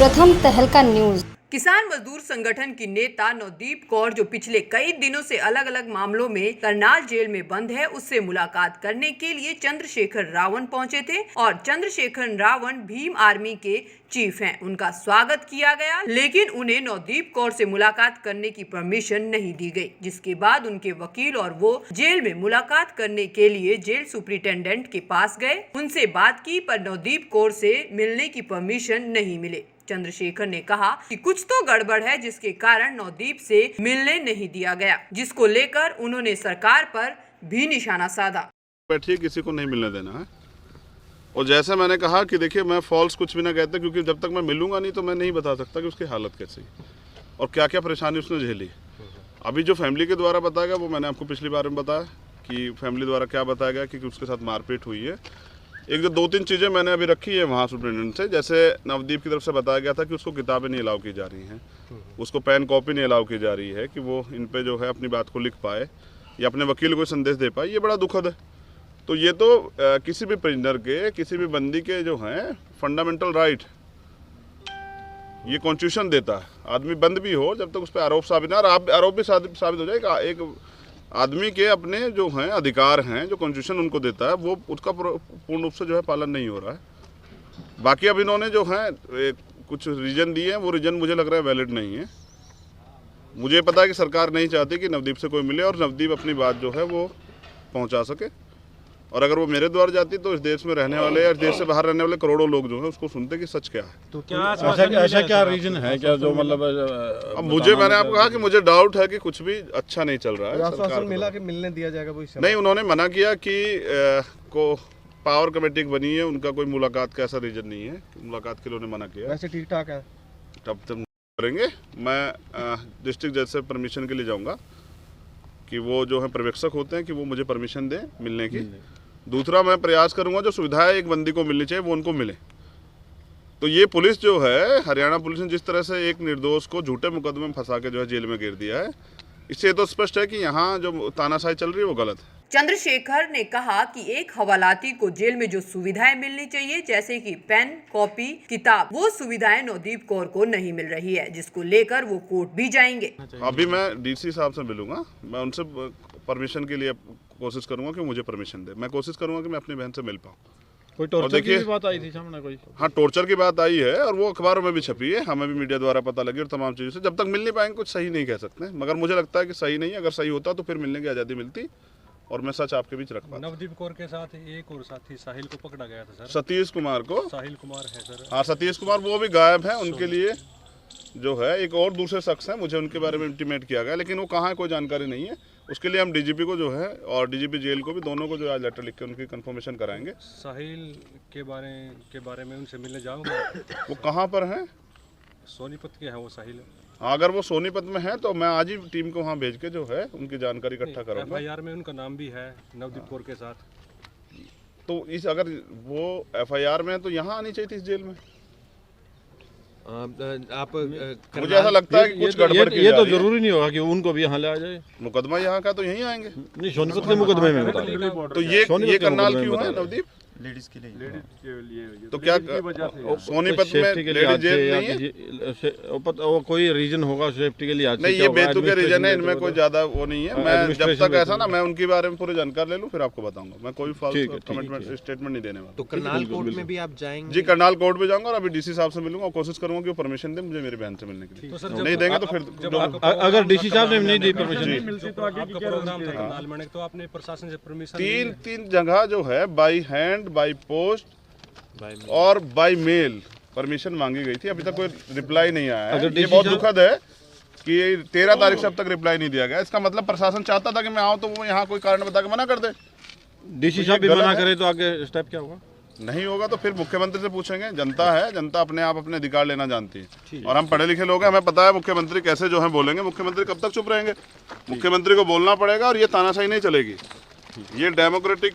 प्रथम तहलका न्यूज। किसान मजदूर संगठन की नेता नवदीप कौर जो पिछले कई दिनों से अलग अलग मामलों में करनाल जेल में बंद है, उससे मुलाकात करने के लिए चंद्रशेखर रावण पहुंचे थे और चंद्रशेखर रावण भीम आर्मी के चीफ हैं। उनका स्वागत किया गया, लेकिन उन्हें नवदीप कौर से मुलाकात करने की परमिशन नहीं दी गई, जिसके बाद उनके वकील और वो जेल में मुलाकात करने के लिए जेल सुपरिटेंडेंट के पास गए। उनसे बात की पर नवदीप कौर से मिलने की परमिशन नहीं मिले। चंद्रशेखर ने कहा कि कुछ तो गड़बड़ है, जिसके कारण नवदीप से मिलने नहीं दिया गया, जिसको लेकर उन्होंने सरकार पर भी निशाना साधा। बैठिए, किसी को नहीं मिलने देना है। और जैसे मैंने कहा कि देखिए, मैं फॉल्स कुछ भी ना कहता, क्योंकि जब तक मैं मिलूंगा नहीं तो मैं नहीं बता सकता कि उसकी हालत कैसी और क्या क्या परेशानी उसने झेली। अभी जो फैमिली के द्वारा बताया गया वो मैंने आपको पिछली बार में बताया कि फैमिली द्वारा क्या बताया गया कि उसके साथ मारपीट हुई है। एक जो 2-3 चीज़ें मैंने अभी रखी है वहाँ सुप्रिटेंडेंट से, जैसे नवदीप की तरफ से बताया गया था कि उसको किताबें नहीं अलाउ की जा रही हैं, उसको पेन कॉपी नहीं अलाउ की जा रही है कि वो इन पे जो है अपनी बात को लिख पाए या अपने वकील को संदेश दे पाए। ये बड़ा दुखद है। तो ये तो किसी भी प्रिजनर के, किसी भी बंदी के जो हैं फंडामेंटल राइट, ये कॉन्स्टिट्यूशन देता है। आदमी बंद भी हो, जब तक उस पर आरोप साबित ना, आरोप भी साबित हो जाएगा, एक आदमी के अपने जो हैं अधिकार हैं, जो कॉन्स्टिट्यूशन उनको देता है, वो उसका पूर्ण रूप से जो है पालन नहीं हो रहा है। बाकी अब इन्होंने जो है कुछ रीजन दिए हैं, वो रीजन मुझे लग रहा है वैलिड नहीं है। मुझे पता है कि सरकार नहीं चाहती कि नवदीप से कोई मिले और नवदीप अपनी बात जो है वो पहुंचा सके, और अगर वो मेरे द्वार जाती तो इस देश में रहने वाले या इस देश से बाहर रहने वाले करोड़ों लोग जो है उसको सुनते कि सच क्या है। तो क्या ऐसा क्या रीजन है क्या जो मतलब अब मुझे, मैंने आपको कहा कि मुझे डाउट है कि कुछ भी अच्छा नहीं चल रहा है। सरकार मिला के मिलने दिया जाएगा वो नहीं, उन्होंने मना किया कि को पावर कमेटी बनी है, उनका कोई मुलाकात का ऐसा रीजन नहीं है, मुलाकात के लिए उन्होंने मना किया। वैसे ठीक ठाक है, तब तक करेंगे। मैं डिस्ट्रिक्ट जज से परमिशन के लिए जाऊंगा कि वो जो है पर्यवेक्षक होते हैं कि वो मुझे परमिशन दें मिलने की। दूसरा, मैं प्रयास करूंगा जो सुविधाएं एक बंदी को मिलनी चाहिए वो उनको मिले। तो ये पुलिस जो है, हरियाणा पुलिस ने जिस तरह से एक निर्दोष को झूठे मुकदमे में फंसा के जो है जेल में गिर दिया है, इससे तो स्पष्ट है कि यहाँ जो तानाशाही चल रही है वो गलत है। चंद्रशेखर ने कहा कि एक हवालाती को जेल में जो सुविधाएं मिलनी चाहिए, जैसे कि पेन, कॉपी, किताब, वो सुविधाएं नवदीप कौर को नहीं मिल रही है, जिसको लेकर वो कोर्ट भी जाएंगे। अभी मैं डीसी साहब से मिलूंगा, मैं उनसे परमिशन के लिए कोशिश करूंगा कि मुझे परमिशन दे। मैं कोशिश करूंगा कि मैं अपनी बहन से मिल पाऊँ। कोई टॉर्चर की भी बात आई थी सामने कोई? हाँ, टॉर्चर की बात आई है और वो अखबारों में भी छपी है, हमें भी मीडिया द्वारा पता लगी और तमाम चीज़ों से। जब तक मिल नहीं पाएंगे कुछ सही नहीं कह सकते, मगर मुझे लगता है कि सही नहीं। अगर सही होता तो फिर मिलने की आज़ादी मिलती और मैं सच आपके बीच रख पाता। नवदीप कौर के साथ एक और साथी साहिल को पकड़ा गया था सर। सतीश कुमार को, साहिल कुमार है सर। हाँ, सतीश कुमार, वो भी गायब है। उनके लिए जो है एक और दूसरे शख्स हैं, मुझे उनके बारे में इंटीमेट किया गया, लेकिन वो कहाँ है कोई जानकारी नहीं है। उसके लिए हम डीजीपी को जो है और डीजीपी जेल को भी, दोनों को जो आज लेटर लिख के उनकी कंफर्मेशन कराएंगे। साहिल के बारे में उनसे मिलने जाऊंगा। वो कहाँ पर हैं? सोनीपत के हैं वो साहिल। हाँ, अगर वो सोनीपत में है तो मैं आज ही टीम को वहाँ भेज के जो है उनकी जानकारी इकट्ठा करूँगा। FIR में उनका नाम भी है नवदीप कौर के साथ। तो इस, अगर वो FIR में है तो यहाँ आनी चाहिए थी इस जेल में। आप मुझे ऐसा लगता है कि कुछ गड़बड़ की ये जा तो रही है। जरूरी नहीं होगा कि उनको भी यहाँ ले आ जाए। मुकदमा यहाँ का तो यहीं आएंगे। नहीं, सोनीपत के मुकदमे में बता रहे। तो ये करनाल क्यों है नवदीप? लेडीज के लिए तो क्या सोनीपत में लेडीज जेल नहीं है? वो कोई रीजन होगा सेफ्टी के लिए? नहीं, ये बेतुके रीजन है, इनमें कोई ज्यादा वो नहीं है। मैं जब तक ऐसा ना, मैं उनके बारे में पूरी जानकारी ले लूँ फिर आपको बताऊंगा। मैं कोई फाल्स कमिटमेंट स्टेटमेंट नहीं देने वाला। तो करनाल कोर्ट में भी आप जाएंगे? जी, करनाल कोर्ट में जाऊंगा और अभी डीसी साहब से मिलूंगा और कोशिश करूंगा कि वो परमिशन दे मुझे मेरी बहन से मिलने के लिए। नहीं देंगे तो फिर अगर डीसी साहब ने नहीं दी परमिशन, प्रोग्राम था करनाल में, तो आपने प्रशासन से परमिशन? तीन जगह जो है बाई हैंड, बाई पोस्ट और बाई मेल परमिशन मांगी गई थी। अभी तक कोई रिप्लाई नहीं आया है। ये बहुत दुखद है कि 13 तारीख से अब तक रिप्लाई नहीं दिया गया। इसका मतलब प्रशासन चाहता था कि मैं आऊं तो वो यहाँ कोई कारण बता के मना कर दे। डीसी साहब भी मना करे तो आगे स्टेप क्या होगा? नहीं होगा तो फिर मुख्यमंत्री से पूछेंगे। जनता है, जनता अपने आप अपने अधिकार लेना जानती है और हम पढ़े लिखे लोग हैं, हमें पता है मुख्यमंत्री कैसे जो है बोलेंगे। मुख्यमंत्री कब तक चुप रहेंगे? मुख्यमंत्री को बोलना पड़ेगा और ये तानाशाही नहीं चलेगी। ये डेमोक्रेटिक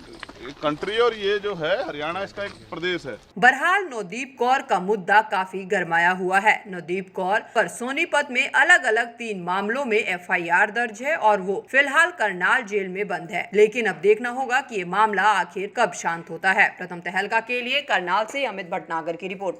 कंट्री और ये जो है हरियाणा, इसका एक प्रदेश है। बहरहाल नवदीप कौर का मुद्दा काफी गरमाया हुआ है। नवदीप कौर पर सोनीपत में अलग अलग 3 मामलों में FIR दर्ज है और वो फिलहाल करनाल जेल में बंद है। लेकिन अब देखना होगा कि ये मामला आखिर कब शांत होता है। प्रथम तहलका के लिए करनाल से अमित भटनागर की रिपोर्ट।